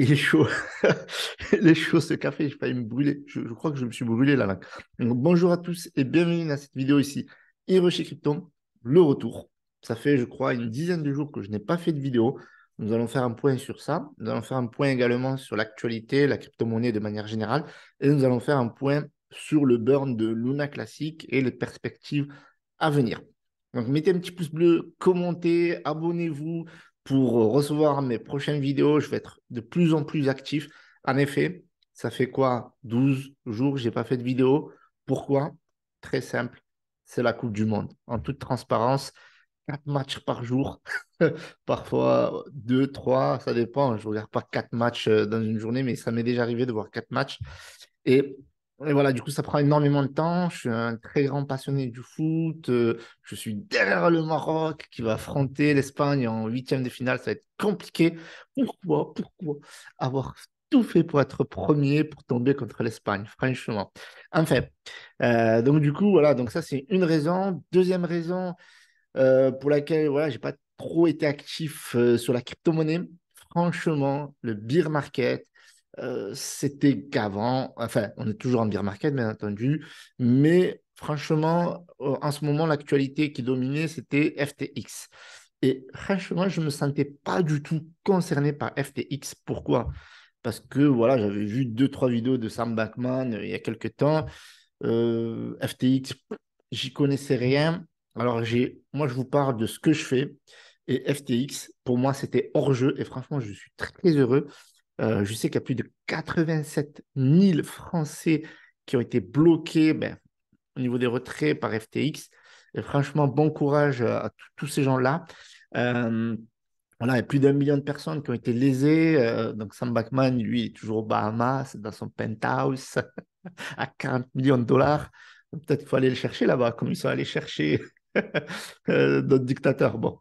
Il est chaud. Il est chaud ce café, j'ai failli me brûler. Je crois que je me suis brûlé la langue. Donc, bonjour à tous et bienvenue dans cette vidéo ici. Hiroshi Crypto, le retour. Ça fait, je crois, une dizaine de jours que je n'ai pas fait de vidéo. Nous allons faire un point sur ça. Nous allons faire un point également sur l'actualité, la crypto-monnaie de manière générale. Et nous allons faire un point sur le burn de Luna Classic et les perspectives à venir. Donc, mettez un petit pouce bleu, commentez, abonnez-vous pour recevoir mes prochaines vidéos. Je vais être de plus en plus actif. En effet, ça fait quoi? 12 jours que je n'ai pas fait de vidéo. Pourquoi? Très simple. C'est la Coupe du Monde. En toute transparence, 4 matchs par jour. Parfois 2, 3, ça dépend. Je ne regarde pas 4 matchs dans une journée, mais ça m'est déjà arrivé de voir 4 matchs. Et, et voilà, du coup, ça prend énormément de temps. Je suis un très grand passionné du foot. Je suis derrière le Maroc qui va affronter l'Espagne en huitième de finale. Ça va être compliqué. Pourquoi avoir tout fait pour être premier, pour tomber contre l'Espagne, franchement. Enfin, donc du coup, voilà, donc ça c'est une raison. Deuxième raison pour laquelle voilà, j'ai pas trop été actif sur la crypto-monnaie. Franchement, le bear market, c'était qu'avant, enfin, on est toujours en bear market, bien entendu, mais franchement, en ce moment, l'actualité qui dominait, c'était FTX. Et franchement, je ne me sentais pas du tout concerné par FTX. Pourquoi? Parce que voilà, j'avais vu deux, trois vidéos de Sam Bankman il y a quelques temps. FTX, j'y connaissais rien. Alors, moi, je vous parle de ce que je fais. Et FTX, pour moi, c'était hors jeu. Et franchement, je suis très heureux. Je sais qu'il y a plus de 87 000 Français qui ont été bloqués au niveau des retraits par FTX. Et franchement, bon courage à tous ces gens-là. Euh, voilà, il y a plus d'1 million de personnes qui ont été lésées. Donc, Sam Bankman, lui, est toujours aux Bahamas, dans son penthouse, à 40 millions de dollars. Peut-être qu'il faut aller le chercher là-bas, comme ils sont allés chercher notre dictateur. Bon,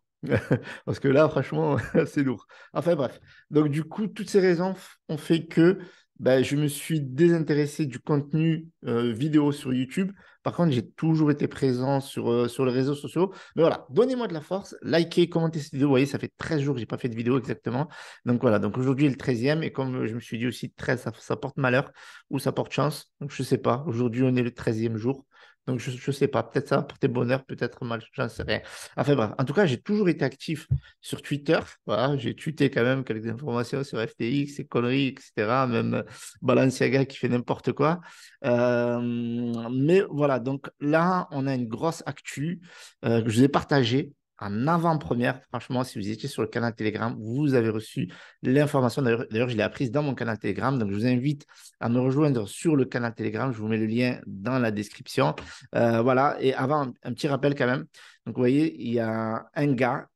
parce que là, franchement, c'est lourd. Enfin bref. Donc du coup, toutes ces raisons ont fait que je me suis désintéressé du contenu vidéo sur YouTube. Par contre, j'ai toujours été présent sur les réseaux sociaux. Mais voilà, donnez-moi de la force, likez, commentez cette vidéo. Vous voyez, ça fait 13 jours que je n'ai pas fait de vidéo exactement. Donc voilà, donc aujourd'hui est le 13e. Et comme je me suis dit aussi, 13, ça porte malheur ou ça porte chance. Donc je ne sais pas. Aujourd'hui, on est le 13e jour. Donc je ne sais pas. Peut-être ça va porter bonheur, peut-être mal, j'en sais rien. Enfin bref, en tout cas, j'ai toujours été actif sur Twitter. Voilà, j'ai tweeté quand même quelques informations sur FTX, ces conneries, etc. Même Balenciaga qui fait n'importe quoi. Mais voilà, donc là, on a une grosse actu que je vous ai partagée en avant-première. Franchement, si vous étiez sur le canal Telegram, vous avez reçu l'information. D'ailleurs, je l'ai apprise dans mon canal Telegram. Donc, je vous invite à me rejoindre sur le canal Telegram. Je vous mets le lien dans la description. Voilà, et avant, un petit rappel quand même. Donc, vous voyez, il y a un gars,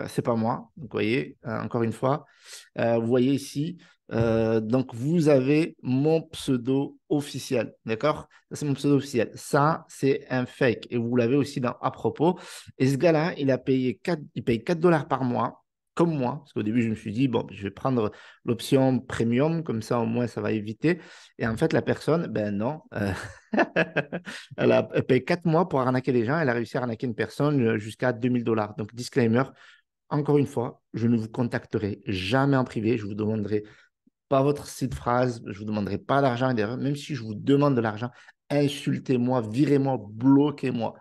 c'est pas moi. Donc, vous voyez, encore une fois, vous voyez ici, donc vous avez mon pseudo officiel, d'accord? Ça, c'est mon pseudo officiel. Ça, c'est un fake. Et vous l'avez aussi dans à propos. Et ce gars-là, il paye 4 dollars par mois, comme moi. Parce qu'au début, je me suis dit, bon, je vais prendre l'option premium, comme ça, au moins, ça va éviter. Et en fait, la personne, ben non. Elle paye 4 mois pour arnaquer les gens. Elle a réussi à arnaquer une personne jusqu'à 2000 dollars. Donc, disclaimer, encore une fois, je ne vous contacterai jamais en privé. Je vous demanderai pas votre site phrase. Je vous demanderai pas d'argent. D'ailleurs, même si je vous demande de l'argent, insultez-moi, virez-moi, bloquez-moi.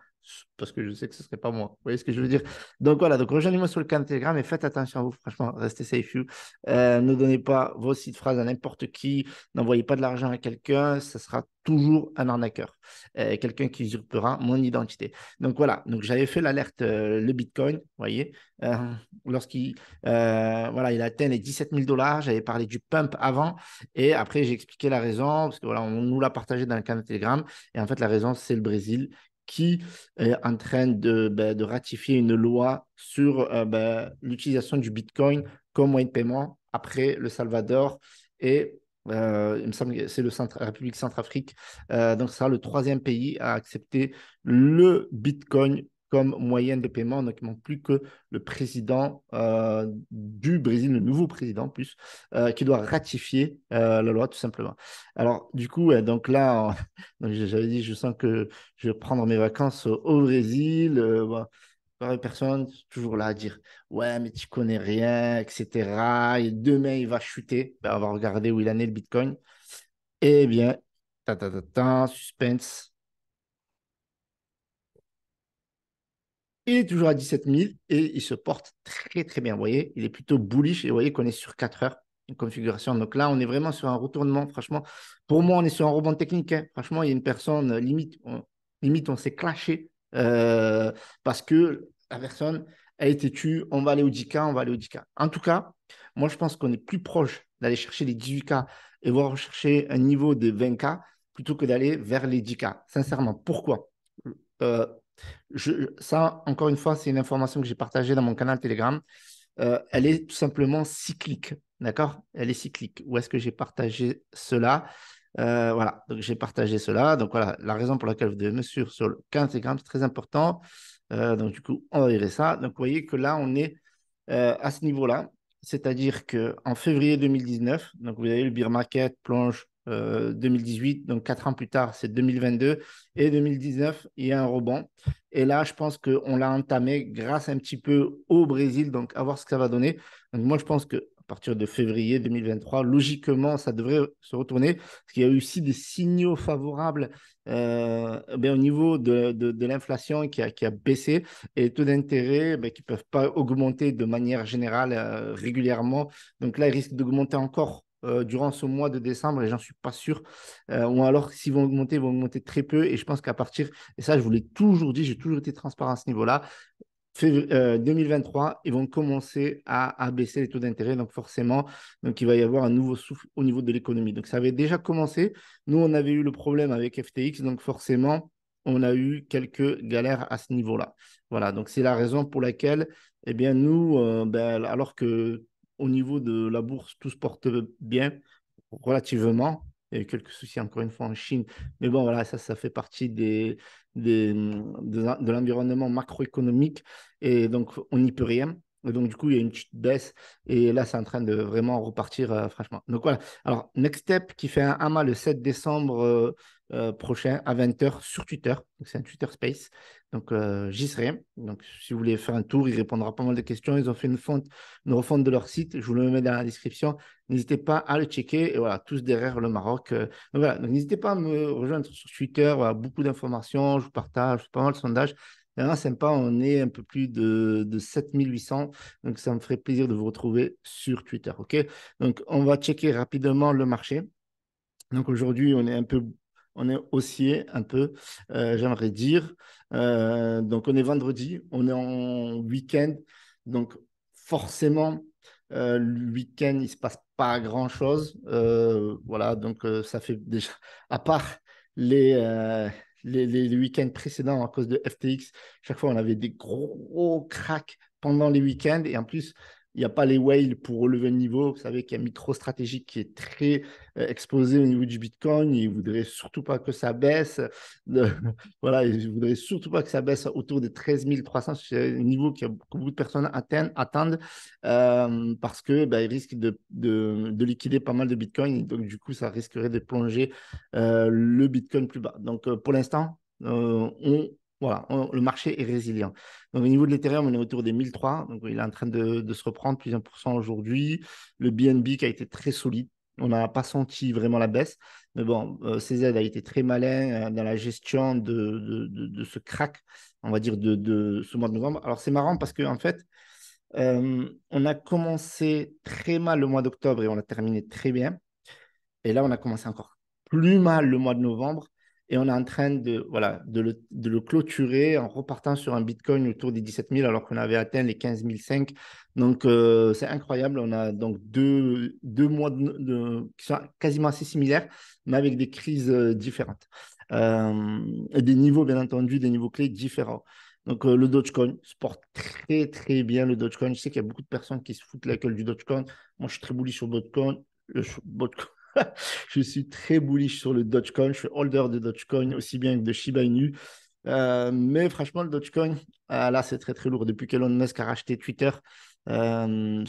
Parce que je sais que ce ne serait pas moi. Vous voyez ce que je veux dire? Donc voilà, donc rejoignez-moi sur le canal Telegram et faites attention à vous. Franchement, restez safe. You. Ne donnez pas vos sites phrases à n'importe qui. N'envoyez pas de l'argent à quelqu'un. Ce sera toujours un arnaqueur. Quelqu'un qui usurpera mon identité. Donc voilà, donc j'avais fait l'alerte, le Bitcoin, vous voyez, euh, lorsqu'il voilà, il a atteint les 17 000 dollars. J'avais parlé du pump avant et après j'ai expliqué la raison parce que voilà, on nous l'a partagé dans le canal Telegram. Et en fait, la raison, c'est le Brésil qui est en train de ratifier une loi sur l'utilisation du Bitcoin comme moyen de paiement après le Salvador et il me semble que c'est la République centrafrique. Donc, ce sera le troisième pays à accepter le Bitcoin comme moyen de paiement. Donc, il ne manque plus que le président du Brésil, le nouveau président plus, qui doit ratifier la loi tout simplement. Alors, du coup, donc là, donc j'avais dit, je sens que je vais prendre mes vacances au Brésil. Bon, par personne toujours là à dire ouais, mais tu connais rien, etc. Et demain, il va chuter. Ben, on va regarder où il en est le Bitcoin. Eh bien, suspense. Il est toujours à 17 000 et il se porte très, très bien. Vous voyez, il est plutôt bullish et vous voyez qu'on est sur 4 heures une configuration. Donc là, on est vraiment sur un retournement. Franchement, pour moi, on est sur un rebond technique, hein. Franchement, il y a une personne, limite, on s'est clashé parce que la personne a été tue. On va aller au 10K, on va aller au 10K. En tout cas, moi, je pense qu'on est plus proche d'aller chercher les 18K et voir chercher un niveau de 20K plutôt que d'aller vers les 10K. Sincèrement, pourquoi? Euh, Ça, encore une fois, c'est une information que j'ai partagée dans mon canal Telegram. Elle est tout simplement cyclique. D'accord? Elle est cyclique. Où est-ce que j'ai partagé cela? Voilà, donc j'ai partagé cela. Donc voilà, la raison pour laquelle vous devez me suivre sur le canal Telegram, c'est très important. Donc du coup, on va virer ça. Donc vous voyez que là, on est à ce niveau-là. C'est-à-dire qu'en février 2019, donc vous avez le bear market plonge 2018, donc 4 ans plus tard, c'est 2022. Et 2019, il y a un rebond. Et là, je pense qu'on l'a entamé grâce un petit peu au Brésil, donc à voir ce que ça va donner. Donc moi, je pense que à partir de février 2023, logiquement, ça devrait se retourner, parce qu'il y a eu aussi des signaux favorables au niveau de l'inflation qui a baissé et les taux d'intérêt qui ne peuvent pas augmenter de manière générale régulièrement. Donc là, ils risquent d'augmenter encore durant ce mois de décembre et j'en suis pas sûr. Ou alors, s'ils vont augmenter, ils vont augmenter très peu. Et je pense qu'à partir, et ça, je vous l'ai toujours dit, j'ai toujours été transparent à ce niveau-là, 2023, ils vont commencer à baisser les taux d'intérêt. Donc, forcément, donc, il va y avoir un nouveau souffle au niveau de l'économie. Donc, ça avait déjà commencé. Nous, on avait eu le problème avec FTX. Donc, forcément, on a eu quelques galères à ce niveau-là. Voilà. Donc, c'est la raison pour laquelle, eh bien, nous, alors que au niveau de la bourse, tout se porte bien, relativement. Il y a eu quelques soucis, encore une fois, en Chine. Mais bon, voilà, ça fait partie de l'environnement macroéconomique. Et donc, on n'y peut rien. Et donc, du coup, il y a une petite baisse. Et là, c'est en train de vraiment repartir, franchement. Donc, voilà. Alors, Next Step qui fait un AMA le 7 décembre prochain à 20h sur Twitter. Donc, c'est un Twitter Space. Donc, j'y serai. Donc, si vous voulez faire un tour, il répondra pas mal de questions. Ils ont fait une refonte de leur site. Je vous le mets dans la description. N'hésitez pas à le checker. Et voilà, tous derrière le Maroc. Donc, voilà. Donc, n'hésitez pas à me rejoindre sur Twitter. Voilà, beaucoup d'informations. Je vous partage pas mal de sondages. Vraiment sympa. On est un peu plus de 7800. Donc, ça me ferait plaisir de vous retrouver sur Twitter. OK? Donc, on va checker rapidement le marché. Donc aujourd'hui, on est haussier un peu, j'aimerais dire. Donc on est vendredi, on est en week-end. Donc forcément, le week-end, il ne se passe pas grand-chose. Voilà, donc ça fait déjà, à part les, euh, les week-ends précédents à cause de FTX, chaque fois on avait des gros cracks pendant les week-ends. Et en plus, il n'y a pas les whales pour relever le niveau. Vous savez qu'il y a MicroStrategy qui est très exposé au niveau du Bitcoin. Il ne voudrait surtout pas que ça baisse. De, voilà, il ne voudrait surtout pas que ça baisse autour des 13 300. C'est un niveau que beaucoup de personnes attendent parce que il risque de liquider pas mal de Bitcoin. Donc, du coup, ça risquerait de plonger le Bitcoin plus bas. Donc, pour l'instant, le marché est résilient. Donc, au niveau de l'Ethereum, on est autour des 1003. Donc, il est en train de se reprendre plus 1% aujourd'hui. Le BNB qui a été très solide. On n'a pas senti vraiment la baisse. Mais bon, CZ a été très malin dans la gestion de ce crack, on va dire, de ce mois de novembre. Alors, c'est marrant parce qu'en fait, on a commencé très mal le mois d'octobre et on a terminé très bien. Et là, on a commencé encore plus mal le mois de novembre et on est en train de le clôturer en repartant sur un Bitcoin autour des 17 000 alors qu'on avait atteint les 15 500. Donc, c'est incroyable. On a donc deux mois qui sont quasiment assez similaires, mais avec des crises différentes. Et des niveaux, bien entendu, des niveaux clés différents. Donc, le Dogecoin se porte très, très bien, le Dogecoin. Je sais qu'il y a beaucoup de personnes qui se foutent la gueule du Dogecoin. Moi, je suis très bullish sur le Dogecoin. Je suis très bullish sur le Dogecoin. Je suis holder de Dogecoin aussi bien que de Shiba Inu. Mais franchement, le Dogecoin, là, c'est très, très lourd. Depuis qu'Elon Musk a racheté Twitter, on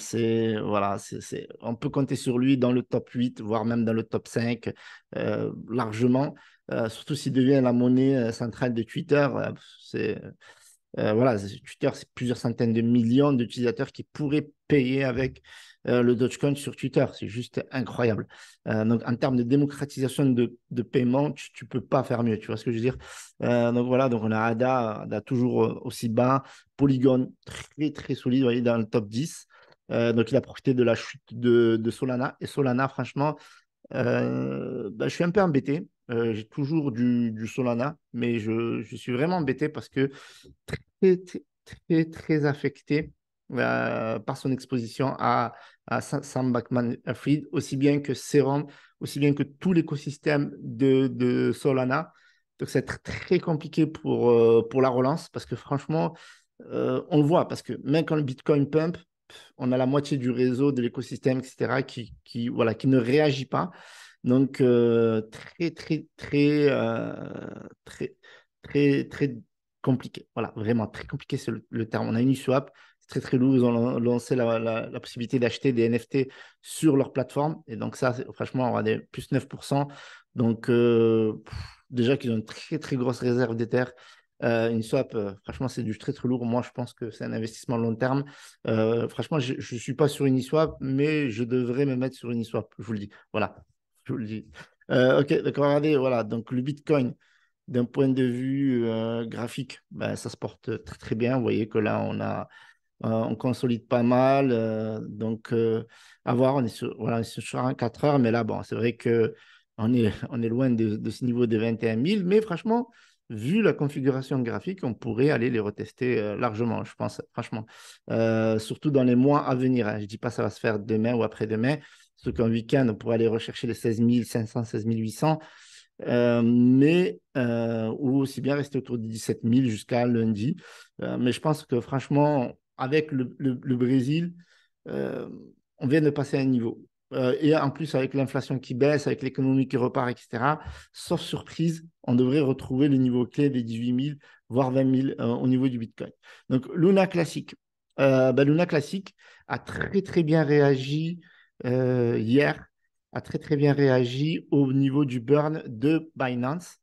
peut compter sur lui dans le top 8, voire même dans le top 5, largement. Surtout s'il devient la monnaie centrale de Twitter. Voilà, Twitter, c'est plusieurs centaines de millions d'utilisateurs qui pourraient payer avec le Dogecoin sur Twitter. C'est juste incroyable. Donc, en termes de démocratisation de paiement, tu ne peux pas faire mieux. Tu vois ce que je veux dire? Donc, voilà, donc on a ADA toujours aussi bas. Polygon, très, très solide, vous voyez, dans le top 10. Donc, il a profité de la chute de Solana. Et Solana, franchement, bah, je suis un peu embêté. J'ai toujours du Solana, mais je suis vraiment embêté parce que très, très, très, très affecté par son exposition à Sam Bankman-Fried, aussi bien que Serum, aussi bien que tout l'écosystème de Solana. Donc, c'est très compliqué pour la relance parce que franchement, on le voit parce que même quand le Bitcoin pump, on a la moitié du réseau, de l'écosystème, etc., voilà, qui ne réagit pas. Donc, très, très compliqué. Voilà, vraiment très compliqué, c'est le terme. On a Uniswap, c'est très, très lourd. Ils ont lancé la possibilité d'acheter des NFT sur leur plateforme. Et donc, ça, franchement, on va des plus 9%. Donc, déjà qu'ils ont une très, très grosse réserve d'Ether. Uniswap, franchement, c'est du très, très lourd. Moi, je pense que c'est un investissement long terme. Franchement, je ne suis pas sur Uniswap, mais je devrais me mettre sur Uniswap, je vous le dis. Voilà, je vous le dis. Ok, d'accord, regardez, voilà. Donc, le Bitcoin, d'un point de vue graphique, ben, ça se porte très, très bien. Vous voyez que là, on consolide pas mal. Donc, à voir, voilà, on est sur un 4 heures. Mais là, bon, c'est vrai que on est loin de ce niveau de 21 000. Mais franchement, vu la configuration graphique, on pourrait aller les retester largement, je pense, franchement. Surtout dans les mois à venir, hein. Je ne dis pas que ça va se faire demain ou après-demain. Surtout qu'en week-end, on pourrait aller rechercher les 16 500, 16 800. Ou aussi bien rester autour de 17 000 jusqu'à lundi. Mais je pense que franchement, avec le Brésil, euh, on vient de passer à un niveau. Et en plus, avec l'inflation qui baisse, avec l'économie qui repart, etc., sauf surprise, on devrait retrouver le niveau clé des 18 000, voire 20 000 au niveau du Bitcoin. Donc, Luna Classic. Luna Classic a très, très bien réagi hier, a très, très bien réagi au niveau du burn de Binance.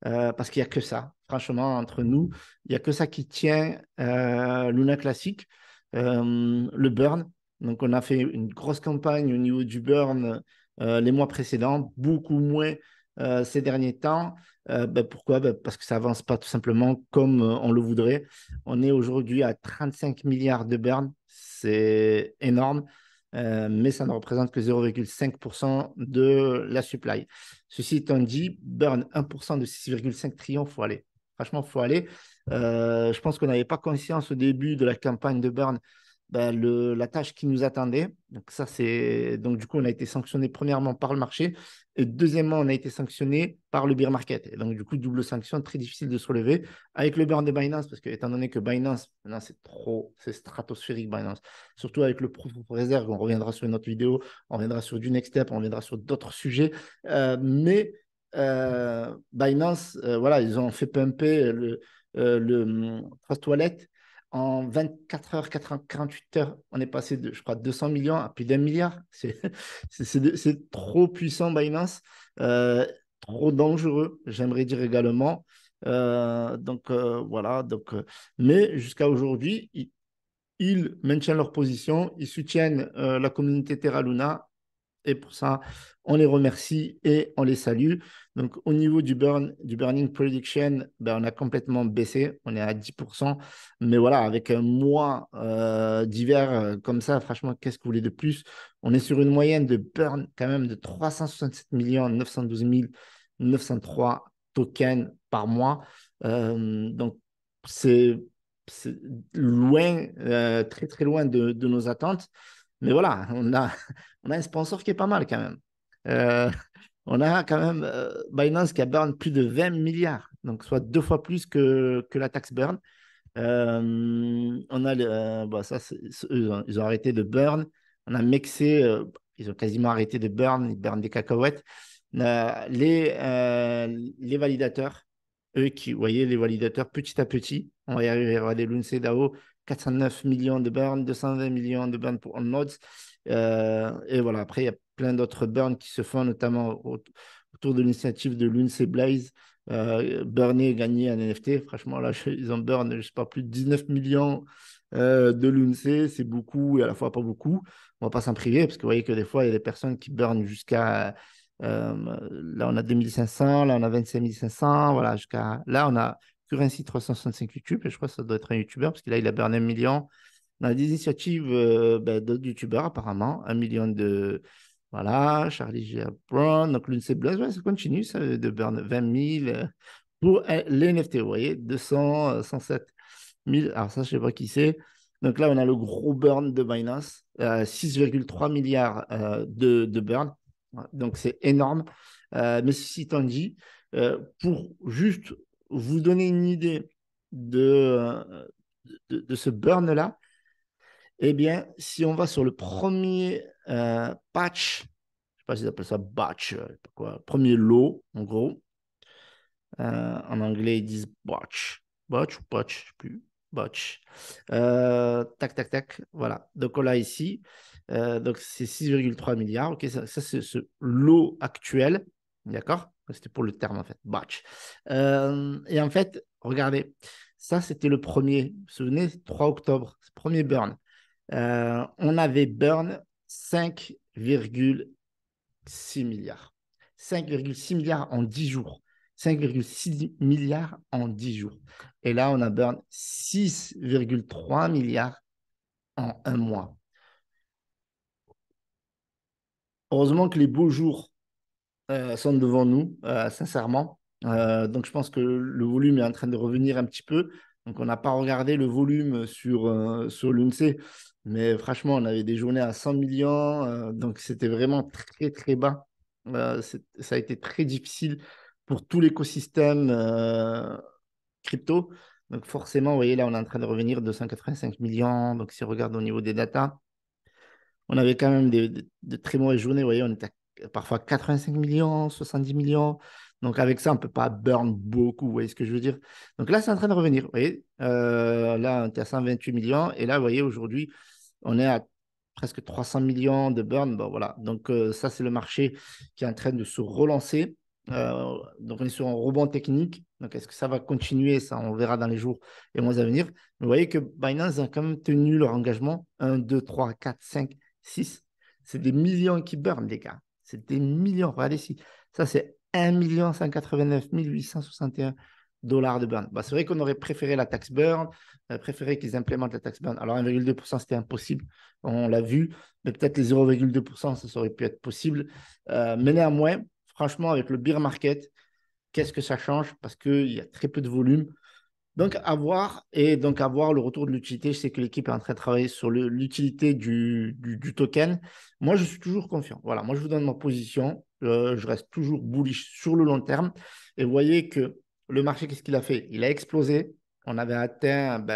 Parce qu'il n'y a que ça. Franchement, entre nous, il n'y a que ça qui tient Luna Classic, le burn. Donc, on a fait une grosse campagne au niveau du burn les mois précédents, beaucoup moins ces derniers temps. Pourquoi? Parce que ça avance pas tout simplement comme on le voudrait. On est aujourd'hui à 35 milliards de burn. C'est énorme. Mais ça ne représente que 0,5% de la supply. Ceci étant dit, burn 1% de 6,5 trillions, il faut aller. Franchement, il faut aller. Je pense qu'on n'avait pas conscience au début de la campagne de burn la tâche qui nous attendait. Donc, ça, c'est. Donc, du coup, on a été sanctionné premièrement par le marché et deuxièmement, on a été sanctionné par le bear market. Et donc, du coup, double sanction, très difficile de se relever avec le burn de Binance parce que, étant donné que Binance, maintenant, c'est stratosphérique, Binance. Surtout avec le proof of reserve, on reviendra sur une autre vidéo, on reviendra sur du next step, on reviendra sur d'autres sujets. Binance, voilà, ils ont fait pumper le Trust Wallet en 24 heures, 48 heures, on est passé de, je crois, 200 millions à plus d'1 milliard. C'est trop puissant, Binance. Euh, Trop dangereux, j'aimerais dire également. Voilà. Mais jusqu'à aujourd'hui, ils maintiennent leur position, ils soutiennent la communauté Terra Luna et pour ça, on les remercie et on les salue. Donc, au niveau du burning prediction, on a complètement baissé. On est à 10%. Mais voilà, avec un mois d'hiver comme ça, franchement, qu'est-ce que vous voulez de plus? On est sur une moyenne de burn quand même de 367 912 903 tokens par mois. Donc, c'est c'est loin, très, très loin de nos attentes. Mais voilà, on a un sponsor qui est pas mal quand même. Euh, on a quand même Binance qui a burn plus de 20 milliards, donc soit 2 fois plus que la taxe burn. On a ça, eux, ils ont arrêté de burn. On a Mexé, ils ont quasiment arrêté de burn, ils burnent des cacahuètes. Les validateurs, eux qui, vous voyez, les validateurs petit à petit, on va y arriver. Regardez, Lunce DAO, 409 millions de burn, 220 millions de burn pour OnNodes. Et voilà, après, il y a plein d'autres burns qui se font, notamment autour de l'initiative de Lunce Blaze. burner, gagner un NFT. Franchement, là, ils ont burn, je sais pas, plus de 19 millions de l'UNC. C'est beaucoup et à la fois pas beaucoup. On va pas s'en priver parce que vous voyez que des fois, il y a des personnes qui burnent jusqu'à. Là, on a 2500, là, on a 25 500. Voilà, jusqu'à. Là, on a Currency 365 YouTube et je crois que ça doit être un YouTuber parce que là, il a burné 1 million. On a des initiatives d'autres youtubeurs, apparemment. 1 million de. Voilà, Charlie J. Brown. Donc, l'UNC Buzz, ouais, ça continue, ça, de burn 20 000 pour les NFT. Vous voyez, 200, 107 000. Alors, ça, je ne sais pas qui c'est. Donc, là, on a le gros burn de Binance, 6,3 milliards de burn. Donc, c'est énorme. Mais ceci étant dit, pour juste vous donner une idée de ce burn-là, eh bien, si on va sur le premier patch, je ne sais pas si ils appellent ça batch, quoi, premier lot, en gros. En anglais, ils disent batch. Batch ou patch, je ne sais plus. Batch. Tac, tac, tac. Voilà. Donc, on l'a ici. Donc, c'est 6,3 milliards. OK, ça c'est ce lot actuel. D'accord? C'était pour le terme, en fait. Batch. Et en fait, regardez. Ça, c'était le premier. Vous vous souvenez, 3 octobre. Premier burn. On avait burn 5,6 milliards. 5,6 milliards en 10 jours. 5,6 milliards en 10 jours. Et là, on a burn 6,3 milliards en un mois. Heureusement que les beaux jours sont devant nous, sincèrement. Donc, je pense que le volume est en train de revenir un petit peu. Donc, on n'a pas regardé le volume sur l'UNC, mais franchement, on avait des journées à 100 millions. Donc, c'était vraiment très, très bas. Ça a été très difficile pour tout l'écosystème crypto. Donc, forcément, vous voyez, là, on est en train de revenir de 285 millions. Donc, si on regarde au niveau des datas, on avait quand même de très mauvaises journées. Vous voyez, on était à parfois 85 millions, 70 millions. Donc, avec ça, on ne peut pas burn beaucoup. Vous voyez ce que je veux dire? Donc là, c'est en train de revenir. Vous voyez, là, on était à 128 millions. Et là, vous voyez, aujourd'hui, on est à presque 300 millions de burn. Bon, voilà. Donc, ça, c'est le marché qui est en train de se relancer. Donc, on est sur un rebond technique. Donc, est-ce que ça va continuer? Ça, on verra dans les jours et mois à venir. Mais vous voyez que Binance a quand même tenu leur engagement. 1, 2, 3, 4, 5, 6. C'est des millions qui burnent, les gars. C'est des millions. Regardez ici. Ça, c'est 1 189 861 dollars de burn. Bah, c'est vrai qu'on aurait préféré la taxe burn, préféré qu'ils implémentent la taxe burn. Alors, 1,2%, c'était impossible. On l'a vu. Mais peut-être les 0,2%, ça aurait pu être possible. Mais néanmoins, franchement, avec le bear market, qu'est-ce que ça change? Parce qu'il y a très peu de volume. Donc, à voir, et donc à voir le retour de l'utilité. Je sais que l'équipe est en train de travailler sur l'utilité du token. Moi, je suis toujours confiant. Voilà, moi, je vous donne ma position. Je reste toujours bullish sur le long terme. Et vous voyez que le marché, qu'est-ce qu'il a fait? Il a explosé. On avait atteint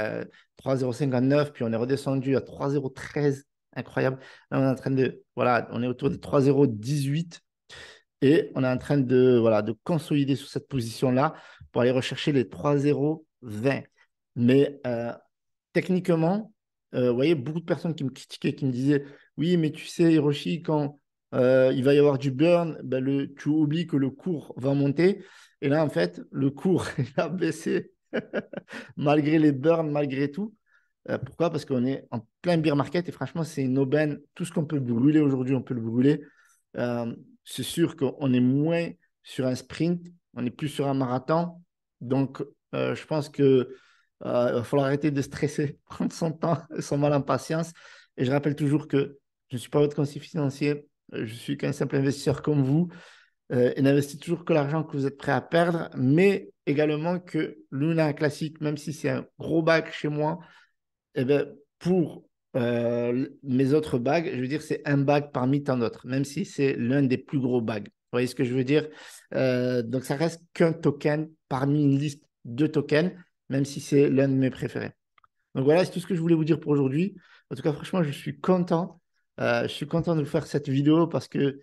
3,059, puis on est redescendu à 3,013. Incroyable. Là, on est en train de, voilà, on est autour de 3,018. Et on est en train de, voilà, de consolider sur cette position-là pour aller rechercher les 3,020. Mais techniquement, vous voyez, beaucoup de personnes qui me critiquaient, qui me disaient, oui, mais tu sais, Hiroshi, quand il va y avoir du burn, ben tu oublies que le cours va monter. Et là, en fait, le cours il a baissé malgré les burns, malgré tout. Pourquoi? Parce qu'on est en plein bear market et franchement, c'est une aubaine. Tout ce qu'on peut brûler aujourd'hui, on peut le brûler. Euh, c'est sûr qu'on est moins sur un sprint, on est plus sur un marathon. Donc, je pense que il va falloir arrêter de stresser, prendre son temps, son mal en patience. Et je rappelle toujours que je ne suis pas votre conseiller financier, je suis qu'un simple investisseur comme vous. Et n'investissez toujours que l'argent que vous êtes prêt à perdre, mais également que Luna Classique, même si c'est un gros bac chez moi, eh ben, pour mes autres bagues, je veux dire, c'est un bag parmi tant d'autres, même si c'est l'un des plus gros bags. Vous voyez ce que je veux dire? Donc, ça reste qu'un token parmi une liste de tokens, même si c'est l'un de mes préférés. Donc, voilà, c'est tout ce que je voulais vous dire pour aujourd'hui. En tout cas, franchement, je suis content. Je suis content de vous faire cette vidéo parce que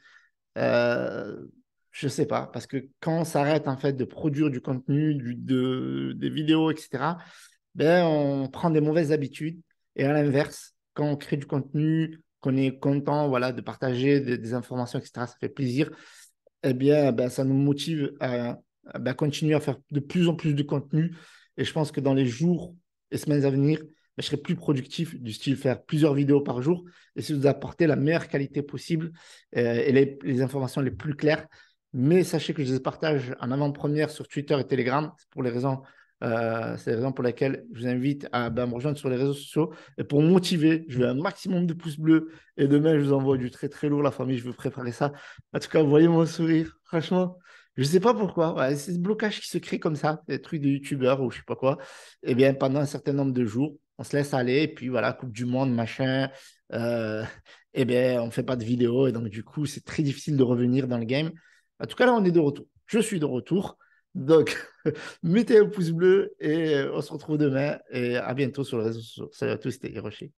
euh, je sais pas, parce que quand on s'arrête en fait de produire du contenu, des vidéos, etc., ben, on prend des mauvaises habitudes. Et à l'inverse, quand on crée du contenu, qu'on est content voilà, de partager des informations, etc., ça fait plaisir, eh bien, ben, ça nous motive continuer à faire de plus en plus de contenu. Et je pense que dans les jours et semaines à venir, je serai plus productif, du style faire plusieurs vidéos par jour, et de vous apporter la meilleure qualité possible et les informations les plus claires. Mais sachez que je les partage en avant-première sur Twitter et Telegram. C'est les raisons pour lesquelles je vous invite à me rejoindre sur les réseaux sociaux. Et pour me motiver, je veux un maximum de pouces bleus. Et demain, je vous envoie du très très lourd, la famille. Je veux préparer ça. En tout cas, vous voyez mon sourire. Franchement, je ne sais pas pourquoi. Ouais, c'est ce blocage qui se crée comme ça, des trucs de youtubeurs ou je ne sais pas quoi. Eh bien, pendant un certain nombre de jours, on se laisse aller. Et puis voilà, Coupe du Monde, machin. Euh, eh bien, on ne fait pas de vidéo. Et donc, du coup, c'est très difficile de revenir dans le game. En tout cas, là, on est de retour. Je suis de retour. Donc, mettez un pouce bleu et on se retrouve demain. Et à bientôt sur les réseaux sociaux. Salut à tous, c'était Hiroshi.